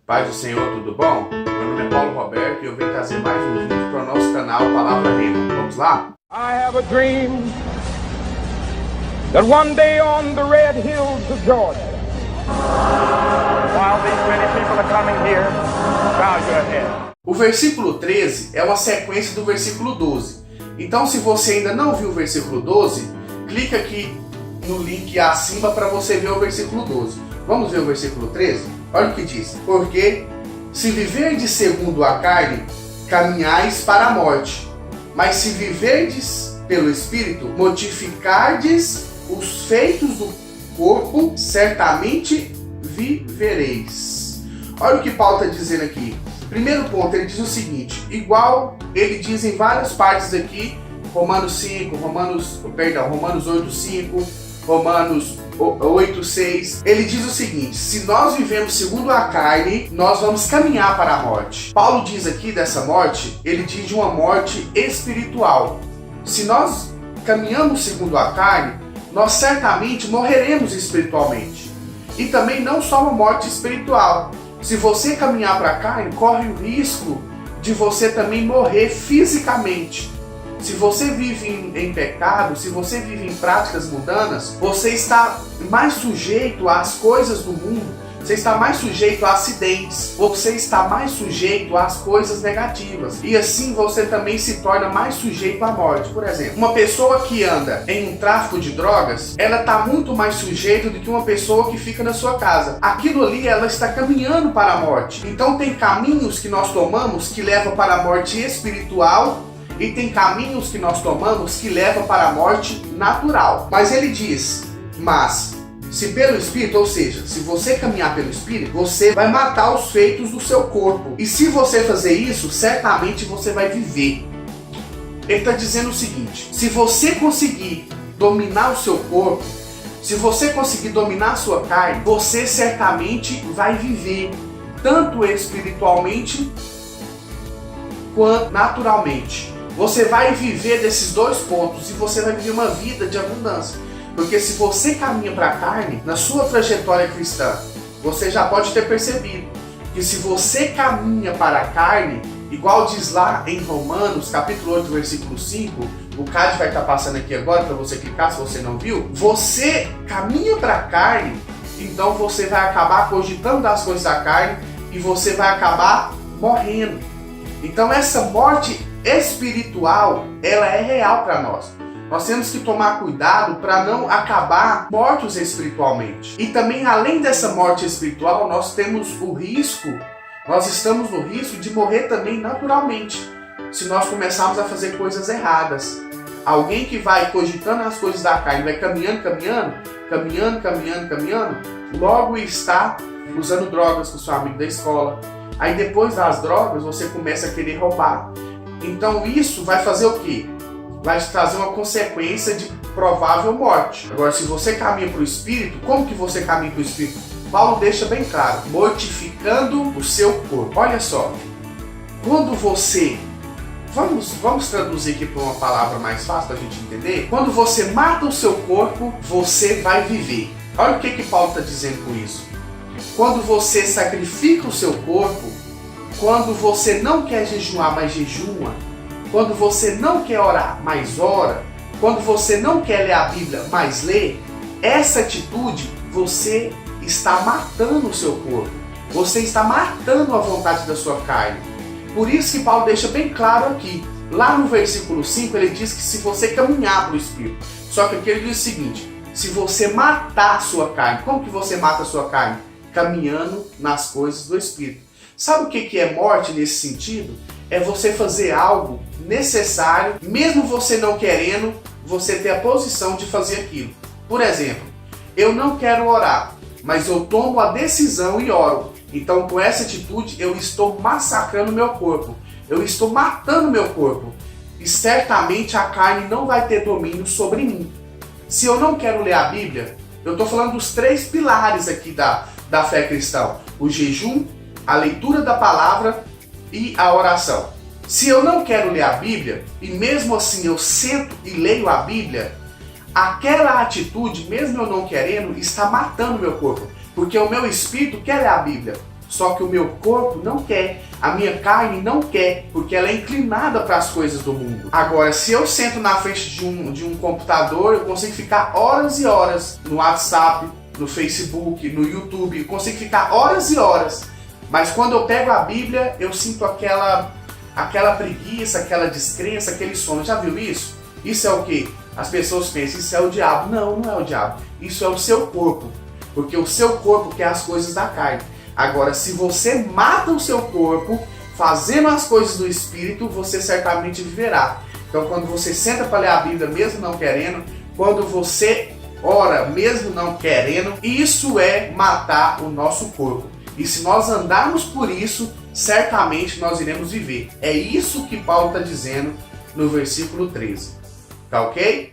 Paz do Senhor, tudo bom? Meu nome é Paulo Roberto e eu venho trazer mais um vídeo para o nosso canal Palavra Rema. Vamos lá? I have a dream that one day on the red hills of Georgia, while these many people are coming here, bow your head. O versículo 13 é uma sequência do versículo 12. Então, se você ainda não viu o versículo 12, clica aqui no link acima para você ver o versículo 12. Vamos ver o versículo 13? Olha o que diz. Porque se viverdes segundo a carne, caminhais para a morte. Mas se viverdes pelo Espírito, mortificardes os feitos do corpo, certamente vivereis. Olha o que Paulo está dizendo aqui. Primeiro ponto, ele diz o seguinte, igual ele diz em várias partes aqui, Romanos 8, 5, Romanos 8, 6, ele diz o seguinte, se nós vivemos segundo a carne, nós vamos caminhar para a morte. Paulo diz aqui dessa morte, ele diz de uma morte espiritual. Se nós caminhamos segundo a carne, nós certamente morreremos espiritualmente. E também não só uma morte espiritual. Se você caminhar para a carne, corre o risco de você também morrer fisicamente. Se você vive em pecado, se você vive em práticas mundanas, você está mais sujeito às coisas do mundo, você está mais sujeito a acidentes, você está mais sujeito às coisas negativas. E assim você também se torna mais sujeito à morte. Por exemplo, uma pessoa que anda em um tráfico de drogas, ela está muito mais sujeita do que uma pessoa que fica na sua casa. Aquilo ali, ela está caminhando para a morte. Então tem caminhos que nós tomamos que levam para a morte espiritual, e tem caminhos que nós tomamos que levam para a morte natural. Mas ele diz, mas se pelo Espírito, ou seja, se você caminhar pelo Espírito, você vai matar os feitos do seu corpo. E se você fazer isso, certamente você vai viver. Ele está dizendo o seguinte, se você conseguir dominar o seu corpo, se você conseguir dominar a sua carne, você certamente vai viver, tanto espiritualmente quanto naturalmente. Você vai viver desses dois pontos e você vai viver uma vida de abundância. Porque se você caminha para a carne, na sua trajetória cristã, você já pode ter percebido que se você caminha para a carne, igual diz lá em Romanos, capítulo 8, versículo 5, o Cade vai estar passando aqui agora para você clicar se você não viu, você caminha para a carne, então você vai acabar cogitando das coisas da carne e você vai acabar morrendo. Então essa morte espiritual, ela é real para nós. Nós temos que tomar cuidado para não acabar mortos espiritualmente. E também, além dessa morte espiritual, nós estamos no risco de morrer também naturalmente, se nós começarmos a fazer coisas erradas. Alguém que vai cogitando as coisas da carne, vai caminhando, logo está usando drogas com o seu amigo da escola. Aí depois das drogas, você começa a querer roubar. Então isso vai fazer o quê? Vai trazer uma consequência de provável morte. Agora, se você caminha para o Espírito, como que você caminha para o Espírito? Paulo deixa bem claro, mortificando o seu corpo. Olha só, quando você... Vamos traduzir aqui para uma palavra mais fácil para a gente entender. Quando você mata o seu corpo, você vai viver. Olha o que Paulo está dizendo com isso. Quando você sacrifica o seu corpo, quando você não quer jejuar, mas jejuma, quando você não quer orar, mas ora, quando você não quer ler a Bíblia, mas lê, essa atitude você está matando o seu corpo, você está matando a vontade da sua carne. Por isso que Paulo deixa bem claro aqui, lá no versículo 5, ele diz que se você caminhar para o Espírito, só que aqui ele diz o seguinte, se você matar a sua carne, como que você mata a sua carne? Caminhando nas coisas do Espírito. Sabe o que é morte nesse sentido? É você fazer algo necessário, mesmo você não querendo, você ter a posição de fazer aquilo. Por exemplo, eu não quero orar, mas eu tomo a decisão e oro. Então, com essa atitude, eu estou massacrando meu corpo. Eu estou matando meu corpo. E certamente a carne não vai ter domínio sobre mim. Se eu não quero ler a Bíblia, eu estou falando dos 3 pilares aqui da fé cristã. O jejum, a leitura da palavra e a oração. Se eu não quero ler a Bíblia, e mesmo assim eu sento e leio a Bíblia, aquela atitude, mesmo eu não querendo, está matando meu corpo. Porque o meu espírito quer ler a Bíblia. Só que o meu corpo não quer, a minha carne não quer, porque ela é inclinada para as coisas do mundo. Agora, se eu sento na frente de um computador, eu consigo ficar horas e horas no WhatsApp, no Facebook, no YouTube, eu consigo ficar horas e horas. Mas quando eu pego a Bíblia, eu sinto aquela preguiça, aquela descrença, aquele sono. Já viu isso? Isso é o quê? As pessoas pensam, isso é o diabo. Não, não é o diabo. Isso é o seu corpo. Porque o seu corpo quer as coisas da carne. Agora, se você mata o seu corpo, fazendo as coisas do Espírito, você certamente viverá. Então, quando você senta para ler a Bíblia, mesmo não querendo, quando você ora, mesmo não querendo, isso é matar o nosso corpo. E se nós andarmos por isso, certamente nós iremos viver. É isso que Paulo está dizendo no versículo 13. Tá ok?